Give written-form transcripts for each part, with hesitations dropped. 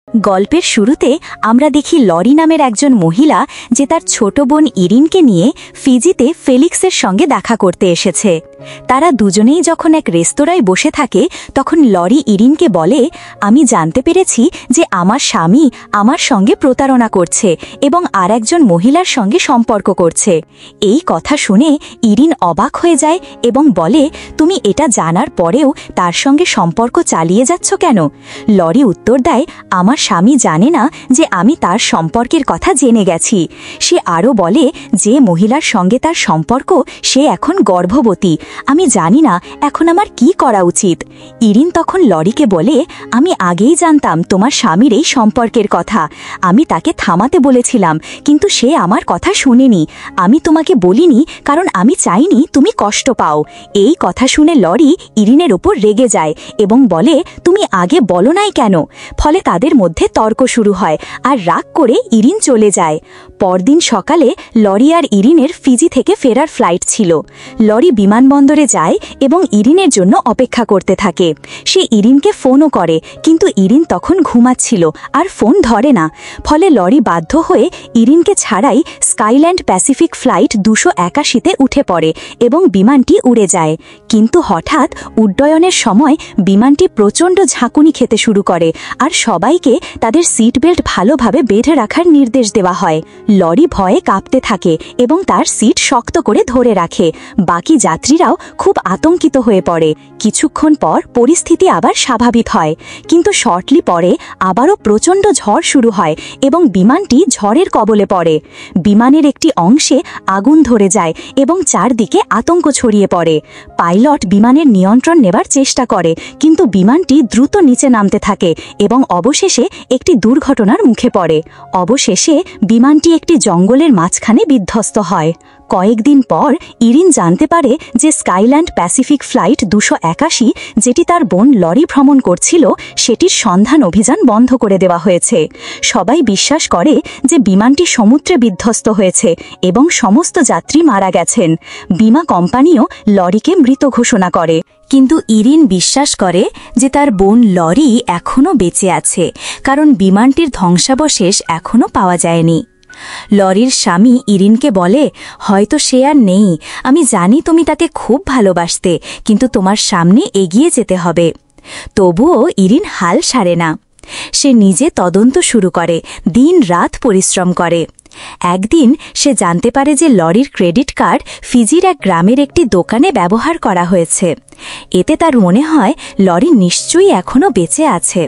গল্পের শুরুতে আমরা দেখি লরি নামের একজন মহিলা যে তার ছোট বোন ইরিনকে নিয়ে ফিজিতে ফেলিক্সের সঙ্গে দেখা করতে এসেছে। তারা দুজনেই যখন এক রেস্তোরাঁয় বসে থাকে তখন লরি ইরিনকে বলে, আমি জানতে পেরেছি যে আমার স্বামী আমার সঙ্গে প্রতারণা করছে এবং আর একজন মহিলার সঙ্গে সম্পর্ক করছে। এই কথা শুনে ইরিন অবাক হয়ে যায় এবং বলে, তুমি এটা জানার পরেও তার সঙ্গে সম্পর্ক চালিয়ে যাচ্ছ কেন? লরি উত্তর দেয়, আমার স্বামী জানে না যে আমি তার সম্পর্কের কথা জেনে গেছি। সে আরও বলে যে মহিলার সঙ্গে তার সম্পর্ক সে এখন গর্ভবতী। আমি জানি না এখন আমার কি করা উচিত। ইরিন তখন লরিকে বলে, আমি আগেই জানতাম তোমার স্বামীর এই সম্পর্কের কথা। আমি তাকে থামাতে বলেছিলাম কিন্তু সে আমার কথা শুনেনি। আমি তোমাকে বলিনি কারণ আমি চাইনি তুমি কষ্ট পাও। এই কথা শুনে লরি ইরিনের ওপর রেগে যায় এবং বলে, তুমি আগে বলো নাই কেন? ফলে তাদের মধ্যে তর্ক শুরু হয় আর রাগ করে ইরিন চলে যায়। পরদিন সকালে লরি আর ইরিনের ফিজি থেকে ফেরার ফ্লাইট ছিল। লরি বিমানবন্দরে যায় এবং ইরিনের জন্য অপেক্ষা করতে থাকে। সে ইরিনকে ফোনও করে কিন্তু ইরিন তখন ঘুমাচ্ছিল আর ফোন ধরে না। ফলে লরি বাধ্য হয়ে ইরিনকে ছাড়াই স্কাইল্যান্ড প্যাসিফিক ফ্লাইট 281-তে উঠে পড়ে এবং বিমানটি উড়ে যায়। কিন্তু হঠাৎ উড্ডয়নের সময় বিমানটি প্রচণ্ড ঝাঁকুনি খেতে শুরু করে আর সবাইকে তাদের সিট বেল্ট ভালোভাবে বেঁধে রাখার নির্দেশ দেওয়া হয়। লরি ভয়ে কাঁপতে থাকে এবং তার সিট শক্ত করে ধরে রাখে। বাকি যাত্রীরাও খুব আতঙ্কিত হয়ে পড়ে। কিছুক্ষণ পর পরিস্থিতি আবার স্বাভাবিক হয় কিন্তু শর্টলি পরে আবারও প্রচণ্ড ঝড় শুরু হয় এবং বিমানটি ঝড়ের কবলে পড়ে। বিমানের একটি অংশে আগুন ধরে যায় এবং চারদিকে আতঙ্ক ছড়িয়ে পড়ে। পাইলট বিমানের নিয়ন্ত্রণ নেবার চেষ্টা করে কিন্তু বিমানটি দ্রুত নিচে নামতে থাকে এবং অবশেষে একটি দুর্ঘটনার মুখে পড়ে। অবশেষে বিমানটি একটি জঙ্গলের মাঝখানে বিধ্বস্ত হয়। কয়েকদিন পর ইরিন জানতে পারে যে স্কাইল্যান্ড প্যাসিফিক ফ্লাইট 281, যেটি তার বোন লরি ভ্রমণ করছিল, সেটির সন্ধান অভিযান বন্ধ করে দেওয়া হয়েছে। সবাই বিশ্বাস করে যে বিমানটি সমুদ্রে বিধ্বস্ত হয়েছে এবং সমস্ত যাত্রী মারা গেছেন। বিমা কোম্পানিও লরিকে মৃত ঘোষণা করে। কিন্তু ইরিন বিশ্বাস করে যে তার বোন লরি এখনও বেঁচে আছে কারণ বিমানটির ধ্বংসাবশেষ এখনও পাওয়া যায়নি। লরির স্বামী ইরিনকে বলে, হয়তো সে আর নেই। আমি জানি তুমি তাকে খুব ভালোবাসতে কিন্তু তোমার সামনে এগিয়ে যেতে হবে। তবুও ইরিন হাল ছাড়ে না। সে নিজে তদন্ত শুরু করে, দিন রাত পরিশ্রম করে। একদিন সে জানতে পারে যে লরির ক্রেডিট কার্ড ফিজির এক গ্রামের একটি দোকানে ব্যবহার করা হয়েছে। এতে তার মনে হয় লরি নিশ্চয়ই এখনও বেঁচে আছে।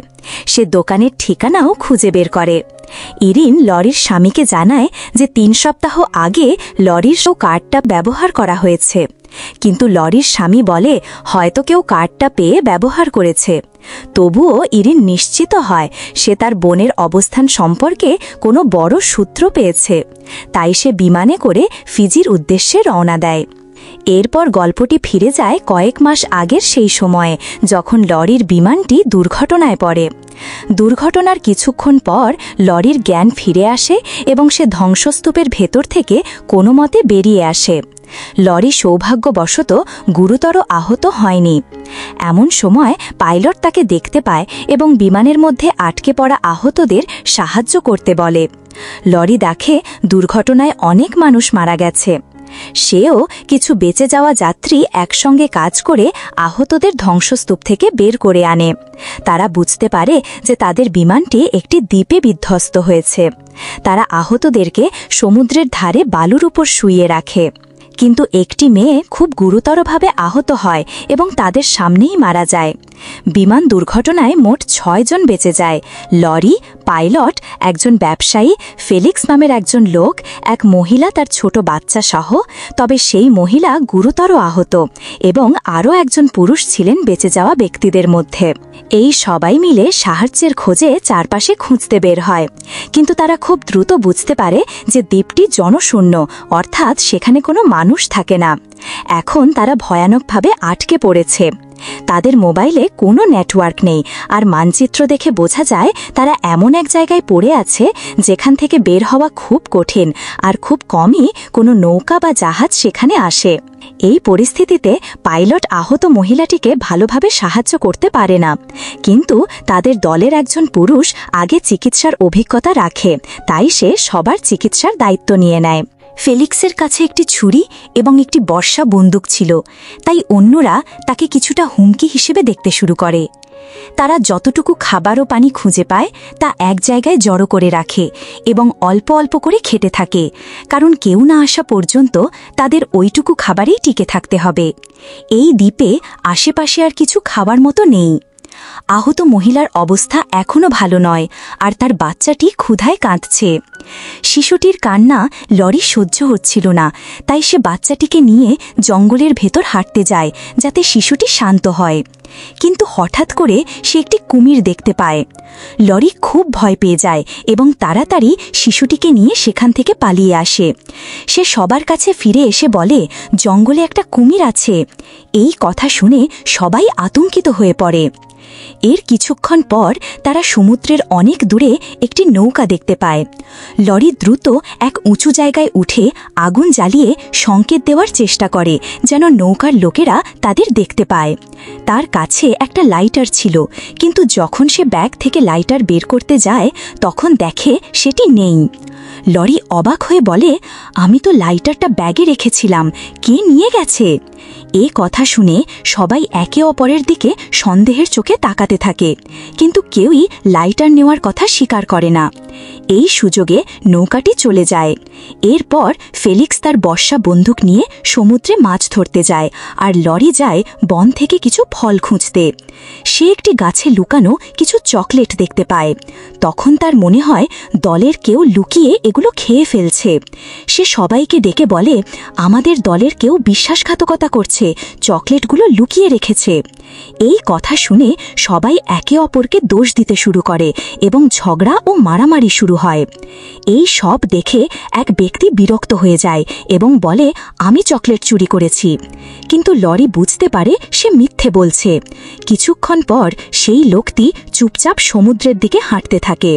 সে দোকানের ঠিকানাও খুঁজে বের করে। ইরিন লরির স্বামীকে জানায় যে 3 সপ্তাহ আগে লরির কার্ডটা ব্যবহার করা হয়েছে। কিন্তু লরির স্বামী বলে, হয়তো কেউ কার্ডটা পেয়ে ব্যবহার করেছে। তবুও ইরিন নিশ্চিত হয় সে তার বোনের অবস্থান সম্পর্কে কোনো বড় সূত্র পেয়েছে। তাই সে বিমানে করে ফিজির উদ্দেশ্যে রওনা দেয়। এরপর গল্পটি ফিরে যায় কয়েক মাস আগের সেই সময়ে যখন লরির বিমানটি দুর্ঘটনায় পড়ে। দুর্ঘটনার কিছুক্ষণ পর লরির জ্ঞান ফিরে আসে এবং সে ধ্বংসস্তূপের ভেতর থেকে কোনো মতে বেরিয়ে আসে। লরি সৌভাগ্যবশত গুরুতর আহত হয়নি। এমন সময় পাইলট তাকে দেখতে পায় এবং বিমানের মধ্যে আটকে পড়া আহতদের সাহায্য করতে বলে। লরি দেখে দুর্ঘটনায় অনেক মানুষ মারা গেছে। সেও কিছু বেঁচে যাওয়া যাত্রী একসঙ্গে কাজ করে আহতদের ধ্বংসস্তূপ থেকে বের করে আনে। তারা বুঝতে পারে যে তাদের বিমানটি একটি দ্বীপে বিধ্বস্ত হয়েছে। তারা আহতদেরকে সমুদ্রের ধারে বালুর উপর শুইয়ে রাখে। কিন্তু একটি মেয়ে খুব গুরুতরভাবে আহত হয় এবং তাদের সামনেই মারা যায়। বিমান দুর্ঘটনায় মোট 6 জন বেঁচে যায়। লরি, পাইলট, একজন ব্যবসায়ী, ফেলিক্স নামের একজন লোক, এক মহিলা তার ছোট বাচ্চা সহ। তবে সেই মহিলা গুরুতর আহত এবং আরও একজন পুরুষ ছিলেন বেঁচে যাওয়া ব্যক্তিদের মধ্যে। এই সবাই মিলে সাহায্যের খোঁজে চারপাশে খুঁজতে বের হয় কিন্তু তারা খুব দ্রুত বুঝতে পারে যে দ্বীপটি জনশূন্য, অর্থাৎ সেখানে কোনো মানুষ থাকে না। এখন তারা ভয়ানকভাবে আটকে পড়েছে। তাদের মোবাইলে কোনো নেটওয়ার্ক নেই, আর মানচিত্র দেখে বোঝা যায় তারা এমন এক জায়গায় পড়ে আছে যেখান থেকে বের হওয়া খুব কঠিন, আর খুব কমই কোনো নৌকা বা জাহাজ সেখানে আসে। এই পরিস্থিতিতে পাইলট আহত মহিলাটিকে ভালোভাবে সাহায্য করতে পারে না, কিন্তু তাদের দলের একজন পুরুষ আগে চিকিৎসার অভিজ্ঞতা রাখে, তাই সে সবার চিকিৎসার দায়িত্ব নিয়ে নেয়। ফেলিক্সের কাছে একটি ছুরি এবং একটি বর্ষা বন্দুক ছিল, তাই অন্যরা তাকে কিছুটা হুমকি হিসেবে দেখতে শুরু করে। তারা যতটুকু খাবার ও পানি খুঁজে পায় তা এক জায়গায় জড়ো করে রাখে এবং অল্প অল্প করে খেতে থাকে, কারণ কেউ না আসা পর্যন্ত তাদের ওইটুকু খাবারেই টিকে থাকতে হবে। এই দ্বীপে আশেপাশে আর কিছু খাবার মতো নেই। আহত মহিলার অবস্থা এখনও ভালো নয়, আর তার বাচ্চাটি ক্ষুধায় কাঁদছে। শিশুটির কান্না লরি সহ্য হচ্ছিল না, তাই সে বাচ্চাটিকে নিয়ে জঙ্গলের ভেতর হাঁটতে যায় যাতে শিশুটি শান্ত হয়। কিন্তু হঠাৎ করে সে একটি কুমির দেখতে পায়। লরি খুব ভয় পেয়ে যায় এবং তাড়াতাড়ি শিশুটিকে নিয়ে সেখান থেকে পালিয়ে আসে। সে সবার কাছে ফিরে এসে বলে, জঙ্গলে একটা কুমির আছে। এই কথা শুনে সবাই আতঙ্কিত হয়ে পড়ে। এর কিছুক্ষণ পর তারা সমুদ্রের অনেক দূরে একটি নৌকা দেখতে পায়। লরি দ্রুত এক উঁচু জায়গায় উঠে আগুন জ্বালিয়ে সংকেত দেওয়ার চেষ্টা করে যেন নৌকার লোকেরা তাদের দেখতে পায়। তার কাছে একটা লাইটার ছিল, কিন্তু যখন সে ব্যাগ থেকে লাইটার বের করতে যায় তখন দেখে সেটি নেই। লরি অবাক হয়ে বলে, আমি তো লাইটারটা ব্যাগে রেখেছিলাম, কে নিয়ে গেছে? এ কথা শুনে সবাই একে অপরের দিকে সন্দেহের চোখে তাকাতে থাকে, কিন্তু কেউই লাইটার নেওয়ার কথা স্বীকার করে না। এই সুযোগে নৌকাটি চলে যায়। এরপর ফেলিক্স তার বর্ষা বন্দুক নিয়ে সমুদ্রে মাছ ধরতে যায়, আর লরি যায় বন থেকে কিছু ফল খুঁজতে। সে একটি গাছে লুকানো কিছু চকলেট দেখতে পায়। তখন তার মনে হয় দলের কেউ লুকিয়ে এগুলো খেয়ে ফেলছে। সে সবাইকে ডেকে বলে, আমাদের দলের কেউ বিশ্বাসঘাতকতা করছে, চকলেটগুলো লুকিয়ে রেখেছে। এই কথা শুনে সবাই একে অপরকে দোষ দিতে শুরু করে এবং ঝগড়া ও মারামারি শুরু হয়। এই সব দেখে এক ব্যক্তি বিরক্ত হয়ে যায় এবং বলে, আমি চকলেট চুরি করেছি। কিন্তু লরি বুঝতে পারে সে মিথ্যে বলছে। কিছুক্ষণ পর সেই লোকটি চুপচাপ সমুদ্রের দিকে হাঁটতে থাকে।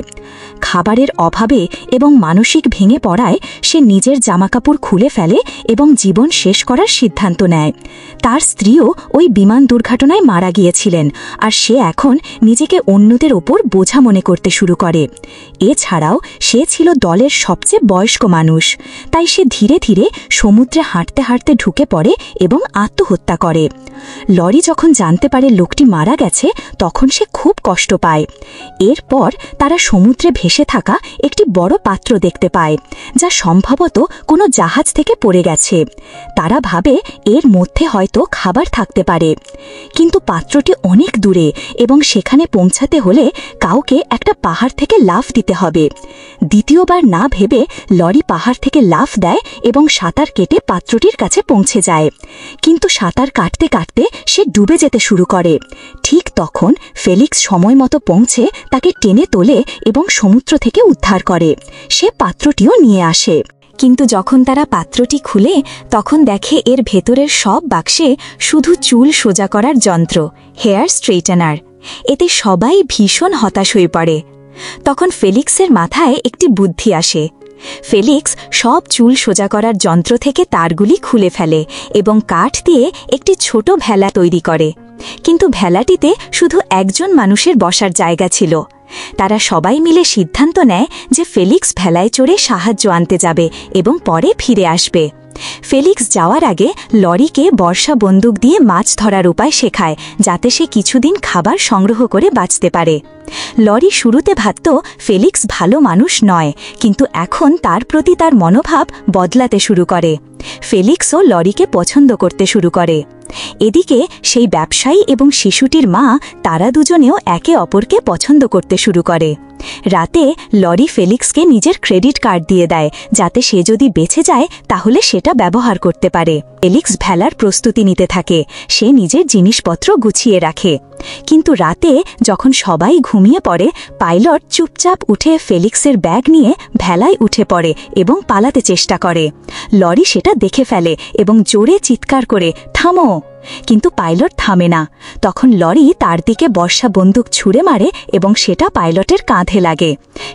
খাবারের অভাবে এবং মানসিক ভেঙে পড়ায় সে নিজের জামাকাপড় খুলে ফেলে এবং জীবন শেষ করার সিদ্ধান্ত নেয়। তার স্ত্রীও ওই বিমান দুর্ঘটনায় মারা গিয়েছিলেন, আর সে এখন নিজেকে অন্যদের ওপর বোঝা মনে করতে শুরু করে। এছাড়াও সে ছিল দলের সবচেয়ে বয়স্ক মানুষ, তাই সে ধীরে ধীরে সমুদ্রে হাঁটতে হাঁটতে ঢুকে পড়ে এবং আত্মহত্যা করে। লরি যখন জানতে পারে লোকটি মারা গেছে তখন সে খুব কষ্ট পায়। এরপর তারা সমুদ্রে ভেসে থাকা একটি বড় পাত্র দেখতে পায়, যা সম্ভবত কোনো জাহাজ থেকে পড়ে গেছে। তারা ভাবে এর মধ্যে হয়তো খাবার থাকতে পারে, কিন্তু পাত্রটি অনেক দূরে এবং সেখানে পৌঁছাতে হলে কাউকে একটা পাহাড় থেকে লাফ দিতে হবে। দ্বিতীয়বার না ভেবে লরি পাহাড় থেকে লাফ দেয় এবং সাঁতার কেটে পাত্রটির কাছে পৌঁছে যায়। কিন্তু সাঁতার কাটতে কাটতে সে ডুবে যেতে শুরু করে। ঠিক তখন ফেলিক্স সময় মতো পৌঁছে তাকে টেনে তোলে এবং সমুদ্র থেকে উদ্ধার করে। সে পাত্রটিও নিয়ে আসে। কিন্তু যখন তারা পাত্রটি খুলে তখন দেখে এর ভেতরের সব বাক্সে শুধু চুল সোজা করার যন্ত্র, হেয়ার স্ট্রেইটেনার। এতে সবাই ভীষণ হতাশ হয়ে পড়ে। তখন ফেলিক্সের মাথায় একটি বুদ্ধি আসে। ফেলিক্স সব চুল সোজা করার যন্ত্র থেকে তারগুলি খুলে ফেলে এবং কাঠ দিয়ে একটি ছোট ভেলা তৈরি করে। কিন্তু ভেলাটিতে শুধু একজন মানুষের বসার জায়গা ছিল। তারা সবাই মিলে সিদ্ধান্ত নেয় যে ফেলিক্স ভেলায় চড়ে সাহায্য আনতে যাবে এবং পরে ফিরে আসবে। ফেলিক্স যাওয়ার আগে লরিকে বর্ষা বন্দুক দিয়ে মাছ ধরার উপায় শেখায়, যাতে সে কিছুদিন খাবার সংগ্রহ করে বাঁচতে পারে। লরি শুরুতে ভাবত ফেলিক্স ভালো মানুষ নয়, কিন্তু এখন তার প্রতি তার মনোভাব বদলাতে শুরু করে। ফেলিক্সও লরিকে পছন্দ করতে শুরু করে। এদিকে সেই ব্যবসায়ী এবং শিশুটির মা, তারা দুজনেও একে অপরকে পছন্দ করতে শুরু করে। রাতে লরি ফেলিক্সকে নিজের ক্রেডিট কার্ড দিয়ে দেয়, যাতে সে যদি বেঁচে যায় তাহলে সেটা ব্যবহার করতে পারে। ফেলিক্স ভেলার প্রস্তুতি নিতে থাকে। সে নিজের জিনিসপত্র গুছিয়ে রাখে। কিন্তু রাতে যখন সবাই ঘুমিয়ে পড়ে, পাইলট চুপচাপ উঠে ফেলিক্সের ব্যাগ নিয়ে ভেলায় উঠে পড়ে এবং পালাতে চেষ্টা করে। লরি সেটা দেখে ফেলে এবং জোরে চিৎকার করে, থামো। কিন্তু পাইলট থামে না। তখন লরি তার দিকে বর্ষা বন্দুক ছুঁড়ে মারে এবং সেটা পাইলটের কাঁধে লাগে।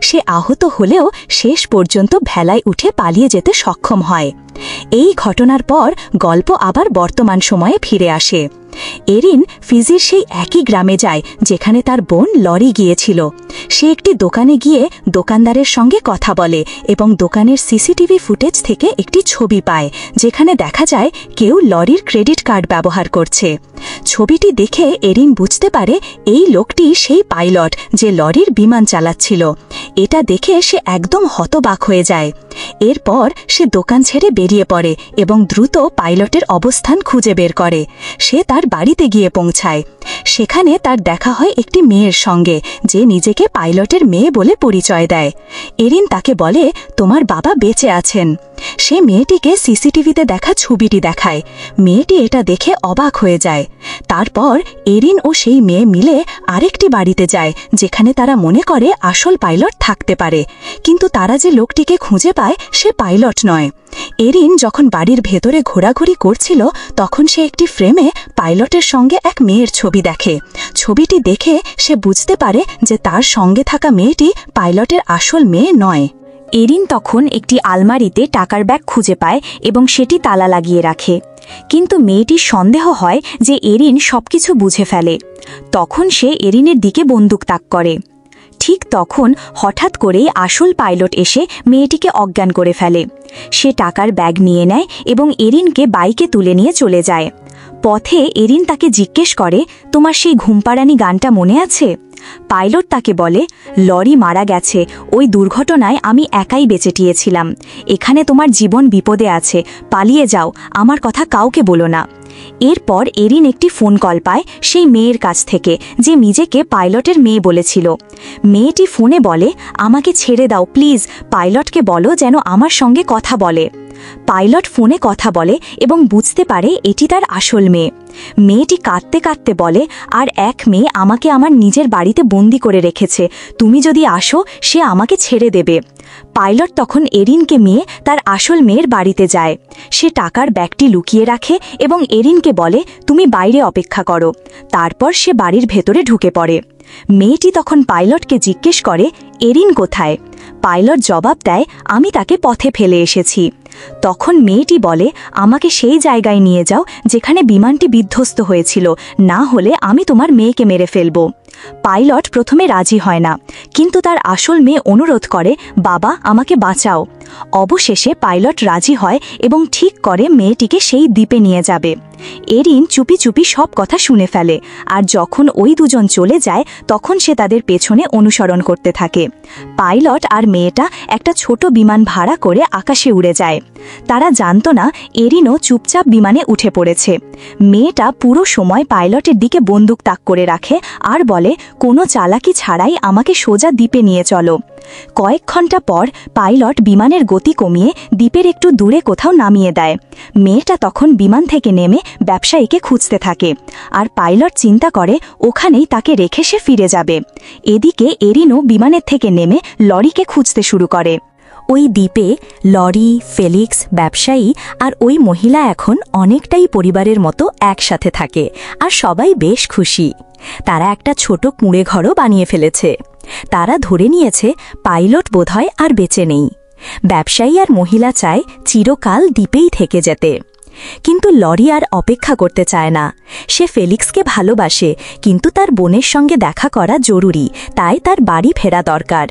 সে আহত হলেও শেষ পর্যন্ত ভেলায় উঠে পালিয়ে যেতে সক্ষম হয়। এই ঘটনার পর গল্প আবার বর্তমান সময়ে ফিরে আসে। এরিন ফিজির সেই একই গ্রামে যায় যেখানে তার বোন লরি গিয়েছিল। সে একটি দোকানে গিয়ে দোকানদারের সঙ্গে কথা বলে এবং দোকানের সিসিটিভি ফুটেজ থেকে একটি ছবি পায় যেখানে দেখা যায় কেউ লরির ক্রেডিট কার্ড ব্যবহার করছে। ছবিটি দেখে এরিন বুঝতে পারে এই লোকটি সেই পাইলট যে লরির বিমান চালাচ্ছিল। এটা দেখে সে একদম হতবাক হয়ে যায়। এরপর সে দোকান ছেড়ে বেরিয়ে পড়ে এবং দ্রুত পাইলটের অবস্থান খুঁজে বের করে। সে তার বাড়িতে গিয়ে পৌঁছায়। সেখানে তার দেখা হয় একটি মেয়ের সঙ্গে যে নিজেকে পাইলটের মেয়ে বলে পরিচয় দেয়। এরিন তাকে বলে, তোমার বাবা বেঁচে আছেন। সে মেয়েটিকে সিসিটিভিতে দেখা ছবিটি দেখায়। মেয়েটি এটা দেখে অবাক হয়ে যায়। তারপর এরিন ও সেই মেয়ে মিলে আরেকটি বাড়িতে যায় যেখানে তারা মনে করে আসল পাইলট থাকতে পারে, কিন্তু তারা যে লোকটিকে খুঁজে পায় সে পাইলট নয়। এরিন যখন বাড়ির ভেতরে ঘোরাঘুরি করছিল তখন সে একটি ফ্রেমে পাইলটের সঙ্গে এক মেয়ের ছবি দেখে। ছবিটি দেখে সে বুঝতে পারে যে তার সঙ্গে থাকা মেয়েটি পাইলটের আসল মেয়ে নয়। এরিন তখন একটি আলমারিতে টাকার ব্যাগ খুঁজে পায় এবং সেটি তালা লাগিয়ে রাখে। কিন্তু মেয়েটির সন্দেহ হয় যে এরিন সবকিছু বুঝে ফেলে। তখন সে এরিনের দিকে বন্দুক তাক করে। ঠিক তখন হঠাৎ করেই আসল পাইলট এসে মেয়েটিকে অজ্ঞান করে ফেলে। সে টাকার ব্যাগ নিয়ে নেয় এবং এরিনকে বাইকে তুলে নিয়ে চলে যায়। পথে এরিন তাকে জিজ্ঞেস করে, তোমার সেই ঘুমপাড়ানি গানটা মনে আছে? পাইলট তাকে বলে, লরি মারা গেছে, ওই দুর্ঘটনায় আমি একাই বেঁচে টিয়েছিলাম। এখানে তোমার জীবন বিপদে আছে, পালিয়ে যাও, আমার কথা কাউকে বলো না। এরপর এরিন একটি ফোন কল পায় সেই মেয়ের কাছ থেকে যে নিজেকে পাইলটের মেয়ে বলেছিল। মেয়েটি ফোনে বলে, আমাকে ছেড়ে দাও প্লিজ, পাইলটকে বলো যেন আমার সঙ্গে কথা বলে। পাইলট ফোনে কথা বলে এবং বুঝতে পারে এটি তার আসল মেয়ে। মেয়েটি কাঁদতে কাঁদতে বলে, আর এক মেয়ে আমাকে আমার নিজের বাড়িতে বন্দি করে রেখেছে, তুমি যদি আসো সে আমাকে ছেড়ে দেবে। পাইলট তখন এরিনকে নিয়ে তার আসল মেয়ের বাড়িতে যায়। সে টাকার ব্যাগটি লুকিয়ে রাখে এবং এরিনকে বলে, তুমি বাইরে অপেক্ষা করো। তারপর সে বাড়ির ভেতরে ঢুকে পড়ে। মেয়েটি তখন পাইলটকে জিজ্ঞেস করে, এরিন কোথায়? পাইলট জবাব দেয়, আমি তাকে পথে ফেলে এসেছি। তখন মেয়েটি বলে, আমাকে সেই জায়গায় নিয়ে যাও যেখানে বিমানটি বিধ্বস্ত হয়েছিল, না হলে আমি তোমার মেয়েকে মেরে ফেলব। পাইলট প্রথমে রাজি হয় না, কিন্তু তার আসল মেয়ে অনুরোধ করে, বাবা আমাকে বাঁচাও। অবশেষে পাইলট রাজি হয় এবং ঠিক করে মেয়েটিকে সেই দ্বীপে নিয়ে যাবে। এরিন চুপি চুপি সব কথা শুনে ফেলে, আর যখন ওই দুজন চলে যায় তখন সে তাদের পেছনে অনুসরণ করতে থাকে। পাইলট আর মেয়েটা একটা ছোট বিমান ভাড়া করে আকাশে উড়ে যায়। তারা জানত না এরিনও চুপচাপ বিমানে উঠে পড়েছে। মেয়েটা পুরো সময় পাইলটের দিকে বন্দুক তাক করে রাখে আর বলে, কোনো চালাকি ছাড়াই আমাকে সোজা দ্বীপে নিয়ে চলো। কয়েক ঘন্টা পর পাইলট বিমানের গতি কমিয়ে দ্বীপের একটু দূরে কোথাও নামিয়ে দেয়। মেয়েটা তখন বিমান থেকে নেমে ব্যবসায়ীকে খুঁজতে থাকে, আর পাইলট চিন্তা করে ওখানেই তাকে রেখে সে ফিরে যাবে। এদিকে এরিনও বিমানের থেকে নেমে লরিকে খুঁজতে শুরু করে। ওই দ্বীপে লরি, ফেলিক্স, ব্যবসায়ী আর ওই মহিলা এখন অনেকটাই পরিবারের মতো একসাথে থাকে, আর সবাই বেশ খুশি। তারা একটা ছোট কুঁড়ে ঘরও বানিয়ে ফেলেছে। তারা ধরে নিয়েছে পাইলট বোধহয় আর বেঁচে নেই। ব্যবসায়ী আর মহিলা চায় চিরকাল দ্বীপেই থেকে যেতে। কিন্তু লরি আর অপেক্ষা করতে চায় না। সে ফেলিক্সকে ভালোবাসে, কিন্তু তার বোনের সঙ্গে দেখা করা জরুরি, তাই তার বাড়ি ফেরা দরকার।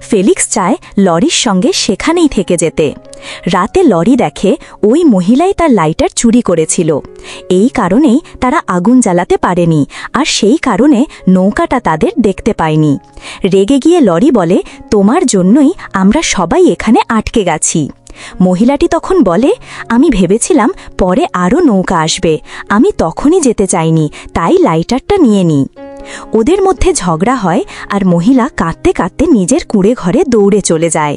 ফেলিক্স চায় লরির সঙ্গে সেখানেই থেকে যেতে। রাতে লরি দেখে ওই মহিলাই তার লাইটার চুরি করেছিল। এই কারণেই তারা আগুন জ্বালাতে পারেনি, আর সেই কারণে নৌকাটা তাদের দেখতে পায়নি। রেগে গিয়ে লরি বলে, তোমার জন্যই আমরা সবাই এখানে আটকে গেছি। মহিলাটি তখন বলে, আমি ভেবেছিলাম পরে আরও নৌকা আসবে, আমি তখনই যেতে চাইনি, তাই লাইটারটা নিয়ে নিই। ওদের মধ্যে ঝগড়া হয় আর মহিলা কাঁদতে কাঁদতে নিজের কুঁড়ে ঘরে দৌড়ে চলে যায়।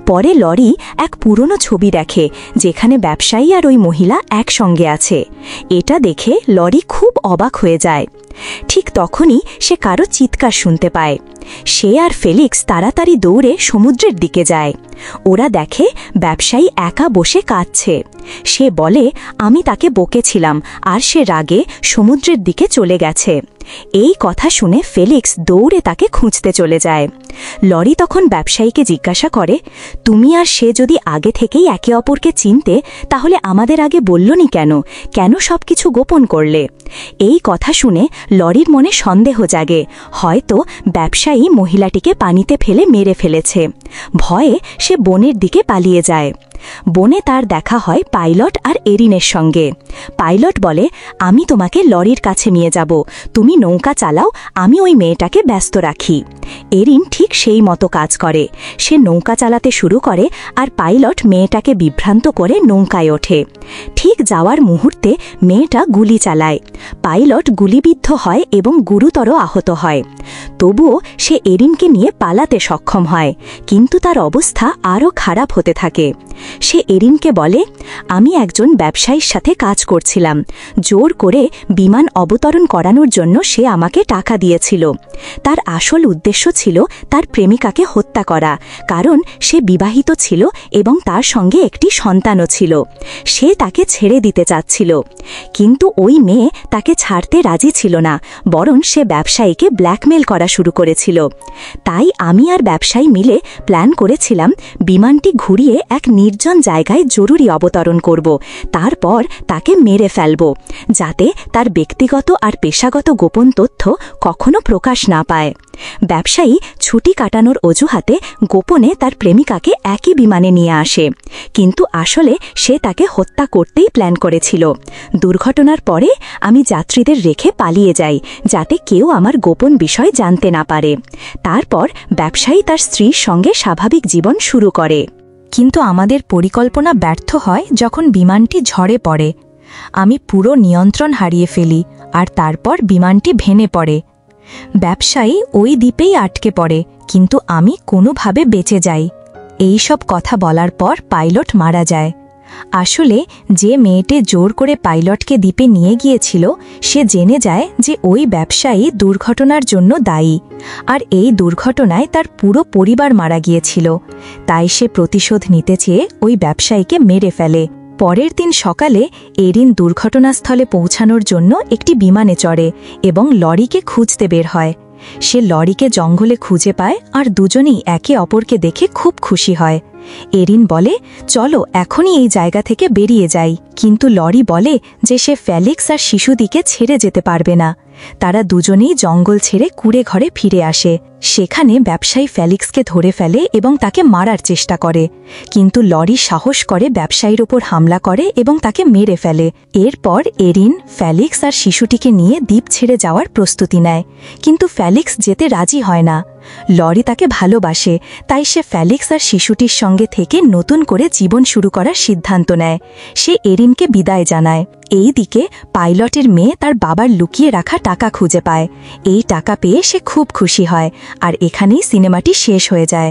পরে লরি এক পুরনো ছবি দেখে যেখানে ব্যবসায়ী আর ওই মহিলা একসঙ্গে আছে। এটা দেখে লরি খুব অবাক হয়ে যায়। ঠিক তখনই সে কারো চিৎকার শুনতে পায়। সে আর ফেলিক্স তাড়াতাড়ি দৌড়ে সমুদ্রের দিকে যায়। ওরা দেখে ব্যবসায়ী একা বসে কাঁদছে। সে বলে, আমি তাকে বকেছিলাম আর সে রাগে সমুদ্রের দিকে চলে গেছে। এই কথা শুনে ফেলিক্স দৌড়ে তাকে খুঁজতে চলে যায়। লরি তখন ব্যবসায়ীকে জিজ্ঞাসা করে, তুমি আর সে যদি আগে থেকেই একে অপরকে চিনতে তাহলে আমাদের আগে বললনি কেন সবকিছু গোপন করলে? এই কথা শুনে লরির মনে সন্দেহ জাগে, হয়তো ব্যবসায়ী মহিলাটিকে পানিতে ফেলে মেরে ফেলেছে। ভয়ে সে বনের দিকে পালিয়ে যায়। বনে তার দেখা হয় পাইলট আর এরিনের সঙ্গে। পাইলট বলে, আমি তোমাকে লরির কাছে নিয়ে যাব, তুমি নৌকা চালাও, আমি ওই মেয়েটাকে ব্যস্ত রাখি। এরিন ঠিক সেই মতো কাজ করে। সে নৌকা চালাতে শুরু করে আর পাইলট মেয়েটাকে বিভ্রান্ত করে নৌকায় ওঠে। ঠিক যাওয়ার মুহূর্তে মেয়েটা গুলি চালায়। পাইলট গুলিবিদ্ধ হয় এবং গুরুতর আহত হয়। তবুও সে এরিনকে নিয়ে পালাতে সক্ষম হয়, কিন্তু তার অবস্থা আরও খারাপ হতে থাকে। সে এরিনকে বলে, আমি একজন ব্যবসায়ীর সাথে কাজ করছিলাম, জোর করে বিমান অবতরণ করানোর জন্য সে আমাকে টাকা দিয়েছিল। তার আসল উদ্দেশ্য ছিল তার প্রেমিকাকে হত্যা করা, কারণ সে বিবাহিত ছিল এবং তার সঙ্গে একটি সন্তানও ছিল। সে তাকে ছেড়ে দিতে চাচ্ছিল, কিন্তু ওই মেয়ে তাকে ছাড়তে রাজি ছিল না, বরং সে ব্যবসায়ীকে ব্ল্যাকমেল করা শুরু করেছিল। তাই আমি আর ব্যবসায়ী মিলে প্ল্যান করেছিলাম বিমানটি ঘুরিয়ে এক নির্জন জায়গায় জরুরি অবতরণ করব, তারপর তাকে মেরে ফেলব, যাতে তার ব্যক্তিগত আর পেশাগত গোপন তথ্য কখনো প্রকাশ না পায়। ব্যবসায়ী ছুটি কাটানোর অজুহাতে গোপনে তার প্রেমিকাকে একই বিমানে নিয়ে আসে, কিন্তু আসলে সে তাকে হত্যা করতেই প্ল্যান করেছিল। দুর্ঘটনার পরে আমি যাত্রীদের রেখে পালিয়ে যাই, যাতে কেউ আমার গোপন বিষয় জানতে না পারে। তারপর ব্যবসায়ী তার স্ত্রীর সঙ্গে স্বাভাবিক জীবন শুরু করে। কিন্তু আমাদের পরিকল্পনা ব্যর্থ হয় যখন বিমানটি ঝড়ে পড়ে। আমি পুরো নিয়ন্ত্রণ হারিয়ে ফেলি আর তারপর বিমানটি ভেঙে পড়ে। ব্যবসায়ী ওই দ্বীপেই আটকে পড়ে, কিন্তু আমি কোনোভাবে বেঁচে যাই। এই সব কথা বলার পর পাইলট মারা যায়। আসলে যে মেয়েটি জোর করে পাইলটকে দ্বীপে নিয়ে গিয়েছিল, সে জেনে যায় যে ওই ব্যবসায়ী দুর্ঘটনার জন্য দায়ী, আর এই দুর্ঘটনায় তার পুরো পরিবার মারা গিয়েছিল। তাই সে প্রতিশোধ নিতে চেয়ে ওই ব্যবসায়ীকে মেরে ফেলে। পরের দিন সকালে এরিন দুর্ঘটনাস্থলে পৌঁছানোর জন্য একটি বিমানে চড়ে এবং লরিকে খুঁজতে বের হয়। সে লরিকে জঙ্গলে খুঁজে পায় আর দুজনেই একে অপরকে দেখে খুব খুশি হয়। এরিন বলে, চলো এখনই এই জায়গা থেকে বেরিয়ে যাই, কিন্তু লরি বলে যে সে ফেলিক্স আর শিশুদিকে ছেড়ে যেতে পারবে না। তারা দুজনেই জঙ্গল ছেড়ে কুঁড়ে ঘরে ফিরে আসে। সেখানে ব্যবসায়ী ফেলিক্সকে ধরে ফেলে এবং তাকে মারার চেষ্টা করে, কিন্তু লরি সাহস করে ব্যবসায়ীর ওপর হামলা করে এবং তাকে মেরে ফেলে। এরপর এরিন ফেলিক্স আর শিশুটিকে নিয়ে দ্বীপ ছেড়ে যাওয়ার প্রস্তুতি নেয়, কিন্তু ফেলিক্স যেতে রাজি হয় না। লরি তাকে ভালোবাসে, তাই সে ফেলিক্স আর শিশুটির সঙ্গে থেকে নতুন করে জীবন শুরু করার সিদ্ধান্ত নেয়। সে এরিনকে বিদায় জানায়। এই দিকে পাইলটের মেয়ে তার বাবার লুকিয়ে রাখা টাকা খুঁজে পায়। এই টাকা পেয়ে সে খুব খুশি হয়, আর এখানেই সিনেমাটি শেষ হয়ে যায়।